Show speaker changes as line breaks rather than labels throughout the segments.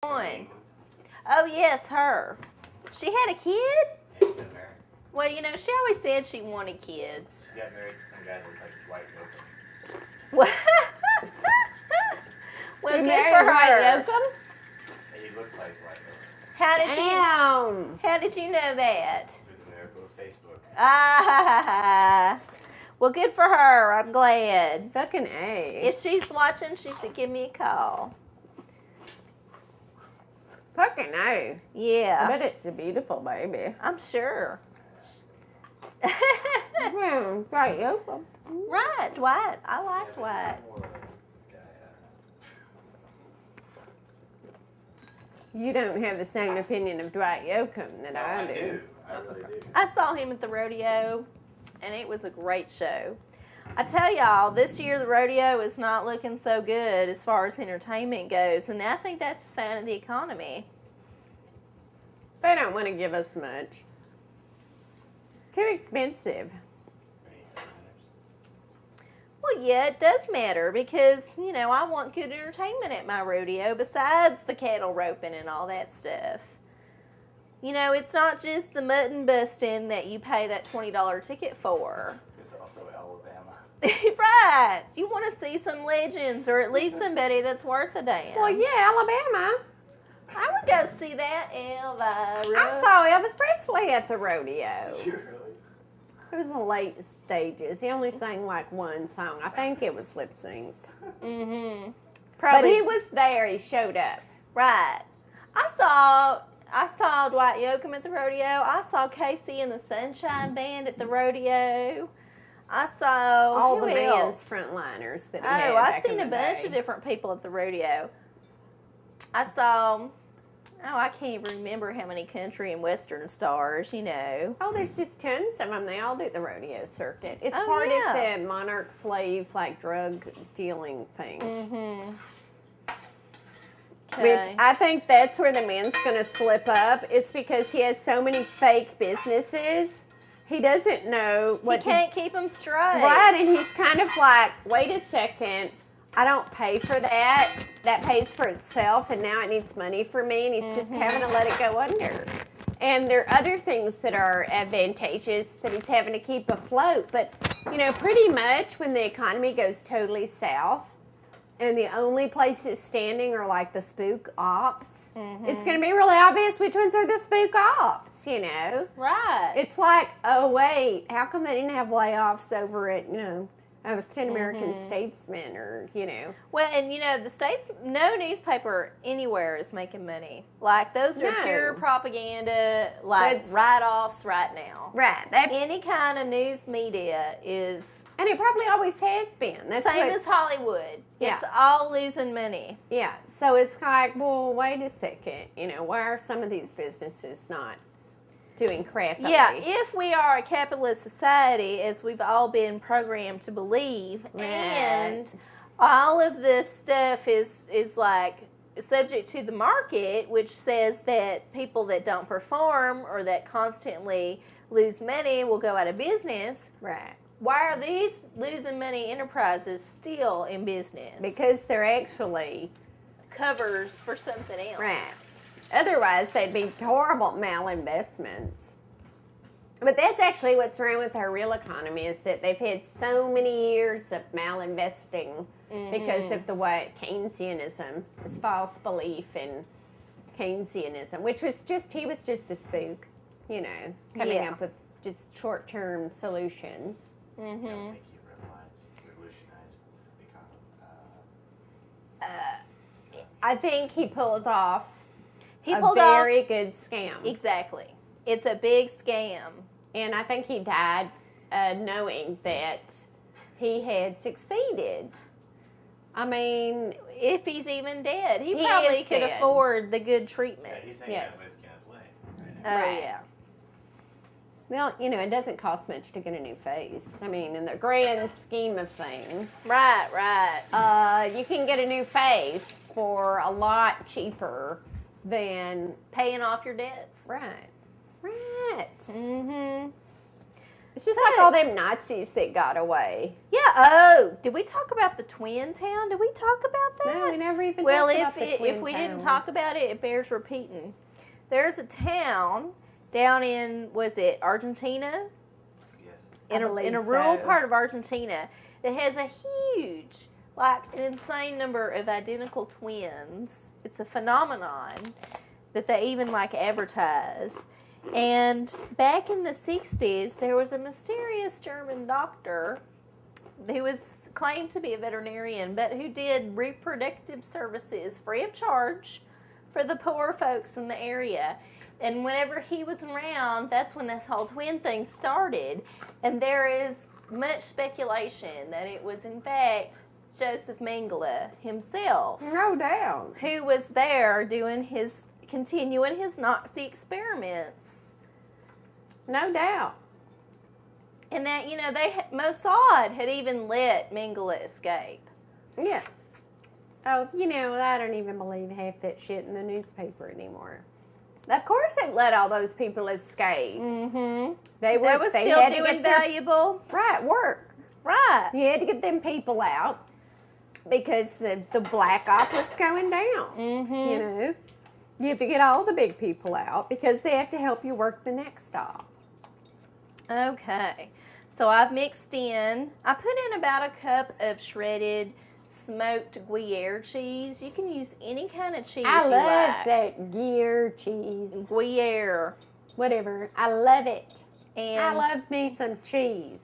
On. Oh, yes, her. She had a kid?
Yeah, she got married.
Well, you know, she always said she wanted kids.
She got married to some guy that looked like Dwight Yoakam.
Well, well
You
good
married
for
Dwight
her.
Yoakam?
He looks like Dwight Yoakam.
How did you know that?
Through the miracle of Facebook.
Ah, well, good for her. I'm glad.
Fucking A.
If she's watching, she should give me a call.
Fucking A. I
Yeah,
bet it's a beautiful baby.
I'm sure.
Well, Dwight Yoakam.
Right, Dwight. I like Dwight.
This guy,
You don't have the same opinion of Dwight Yoakam that
no,
I
I
do.
do. I really do.
I saw him at the rodeo, and it was a great show. I tell y'all, this year the rodeo is not looking so good as far as entertainment goes, and I think that's a sign of the economy.
They don't want to give us much. Too expensive.
Well, yeah, it does matter because, you know, I want good entertainment at my rodeo besides the cattle roping and all that stuff. You know, it's not just the mutton busting that you pay that $20 ticket for.
It's also Alabama.
Right. You want to see some legends or at least somebody that's worth a damn.
Well, yeah, Alabama.
I would go see that, Elvira.
I saw Elvis Presley at the rodeo.
Did you really?
It was in late stages. He only sang like one song. I think it was lip synced.
Mm-hmm.
But
Probably.
he was there. He showed up.
Right. I saw Dwight Yoakam at the rodeo. I saw Casey and the Sunshine Band at the rodeo. I saw
All
who
the
else?
band's frontliners that he
Oh,
had
I've
back
seen
in
a
the
bunch
day.
of different people at the rodeo. I saw, I can't even remember how many country and western stars, you know.
Oh, there's just tons of them. They all do the rodeo circuit. It's
Oh,
part
yeah.
of the monarch slave like drug dealing thing.
Mm-hmm.
Which I think that's where the man's going to slip up. It's because he has so many fake businesses. He doesn't know what
He can't keep them straight.
Right, and he's kind of like, wait a second, I don't pay for that. That pays for itself, and now it needs money for me, and he's just having to let it go under. And there are other things that are advantageous that he's having to keep afloat. But, you know, pretty much when the economy goes totally south, and the only places standing are like the spook ops, it's going to be really obvious which ones are the spook ops, you know?
Right.
It's like, oh, wait, how come they didn't have layoffs over at, you know, Stand American Statesman or, you know?
Well, and you know, the states, no newspaper anywhere is making money. Like, those are
No.
pure propaganda, like
That's-
write-offs right now.
Right.
Any kind of news media is
And it probably always has been. That's
same
what,
as Hollywood.
Yeah.
It's all losing money.
yeah. So it's like, well, wait a second. You know, why are some of these businesses not doing crappily?
Yeah, if we are a capitalist society, as we've all been programmed to believe,
Right.
and all of this stuff is like subject to the market, which says that people that don't perform or that constantly lose money will go out of business.
Right.
Why are these losing money enterprises still in business?
Because they're actually,
covers for something else.
right. Otherwise, they'd be horrible malinvestments. But that's actually what's wrong with our real economy is that they've had so many years of malinvesting because of the way Keynesianism, this false belief in Keynesianism, which was just, he was just a spook, you know, coming
Yeah.
up with just short-term solutions.
I don't think he revolutionized the economy.
I think he pulled off
He
a
pulled
very
off
good scam.
exactly. It's a big scam.
And I think he died knowing that he had succeeded. I mean,
If he's even dead, he
He
probably
is
could
dead.
afford the good
Yeah,
treatment.
he's hanging
Yes.
out with Kenneth Lay right
Oh
now.
Right.
yeah.
well, you know, it doesn't cost much to get a new face. I mean, in the grand scheme of things,
Right, right.
you can get a new face for a lot cheaper than
Paying off your debts.
right.
Mm-hmm.
It's just like all them Nazis that got away.
Yeah. Oh, did we talk about the Twin Town? Did we talk about that?
No, we never even
Well,
talked about the Twin
if we didn't
Town.
talk about it, it bears repeating. There's a town down in, was it Argentina?
Yes.
In a rural part of Argentina that has a huge, like an insane number of identical twins. It's a phenomenon that they even like advertise. And back in the 60s, there was a mysterious German doctor who was claimed to be a veterinarian, but who did reproductive services free of charge for the poor folks in the area. And whenever he was around, that's when this whole twin thing started. And there is much speculation that it was, in fact, Joseph Mengele himself
No doubt.
who was there continuing his Nazi experiments.
No doubt.
And that, Mossad had even let Mengele escape.
Yes. Oh, I don't even believe half that shit in the newspaper anymore. Of course they let all those people escape.
Mm-hmm.
They
was
they
still
had to
doing
get their
valuable.
work.
Right.
You had to get them people out because the black op was going down.
Mm-hmm.
You have to get all the big people out because they have to help you work the next op.
Okay. So I've mixed in, I put in about a cup of shredded smoked Gruyere cheese. You can use any kind of cheese
I
you
love
like.
that Gruyere cheese.
Gruyere.
Whatever. I love it.
And
I love me some cheese.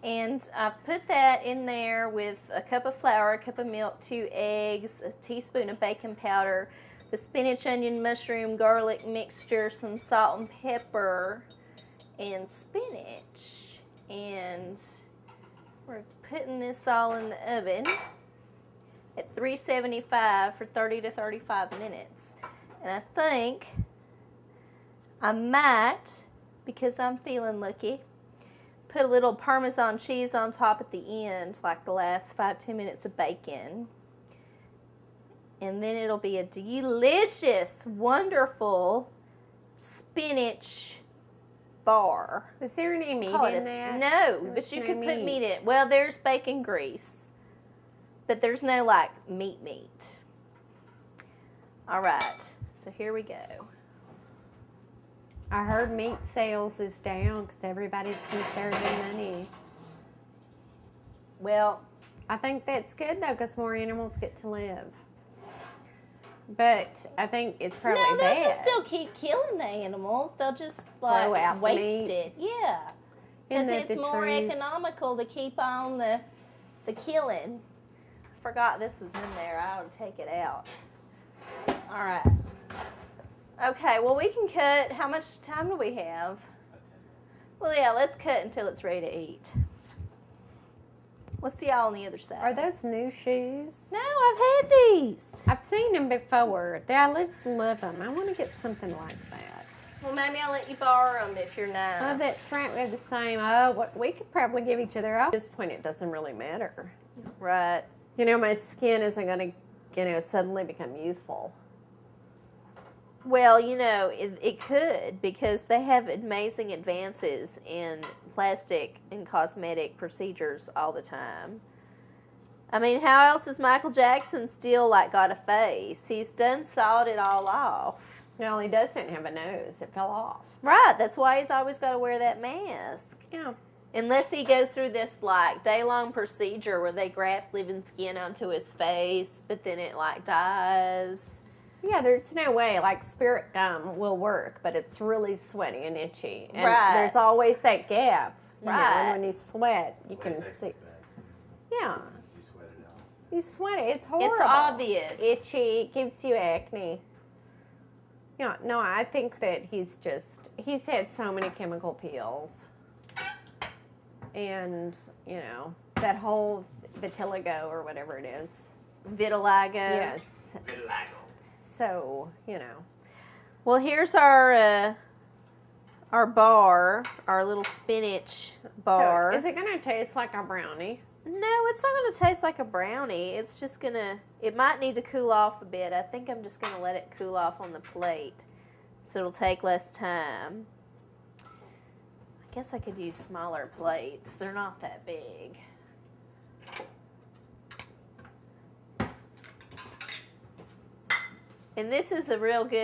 And I've put that in there with a cup of flour, a cup of milk, 2 eggs, a teaspoon of baking powder, the spinach, onion, mushroom, garlic mixture, some salt and pepper, and spinach. And we're putting this all in the oven at 375 for 30 to 35 minutes. And I think I might, because I'm feeling lucky, put a little Parmesan cheese on top at the end, like the last 5-10 minutes of bacon. And then it'll be a delicious, wonderful spinach bar.
Is there any meat
Call it
in
a-
that?
No,
There's
but you
no
could put
meat.
meat in it. Well, there's bacon grease, but there's no like meat. All right, so here we go.
I heard meat sales is down because everybody's conserving money.
Well,
I think that's good though because more animals get to live. But I think it's probably
no, they'll
bad.
just still keep killing the animals. They'll just
Throw out
like
the
waste
meat.
it. Yeah.
Isn't
Because
that
it's
the
more
truth?
economical to keep on the killing. I forgot this was in there. I ought to take it out. All right. Okay, well, we can cut. How much time do we have? Well, yeah, let's cut until it's ready to eat. We'll see y'all on the other side.
Are those new shoes?
No, I've had these.
I've seen them before. I just love them. I want to get something like that.
Well, maybe I'll let you borrow them if you're nice.
Oh, that's right. We have the same. Oh, what we could probably give each other. At this point, it doesn't really matter.
Right.
My skin isn't going to, suddenly become youthful.
Well, it could because they have amazing advances in plastic and cosmetic procedures all the time. I mean, how else is Michael Jackson still got a face? He's done sawed it all off.
No, he doesn't have a nose. It fell off.
Right, that's why he's always got to wear that mask.
Yeah.
Unless he goes through this day-long procedure where they graft living skin onto his face, but then it dies.
Yeah, there's no way. Spirit gum will work, but it's really sweaty and itchy. And
Right.
there's always that gap.
Right.
And when you sweat, you can
Latex
see.
is bad, too.
Yeah.
You sweat it out.
You sweat it. It's horrible.
It's obvious.
Itchy. It gives you acne. Yeah, no, I think that he's had so many chemical peels. And, that whole vitiligo or whatever it is.
Vitiligo.
Yes.
Vitiligo.
So,
Well, here's our bar, our little spinach bar.
So, is it going to taste like a brownie?
No, it's not going to taste like a brownie. It's just it might need to cool off a bit. I think I'm just going to let it cool off on the plate so it'll take less time. I guess I could use smaller plates. They're not that big. And this is a real good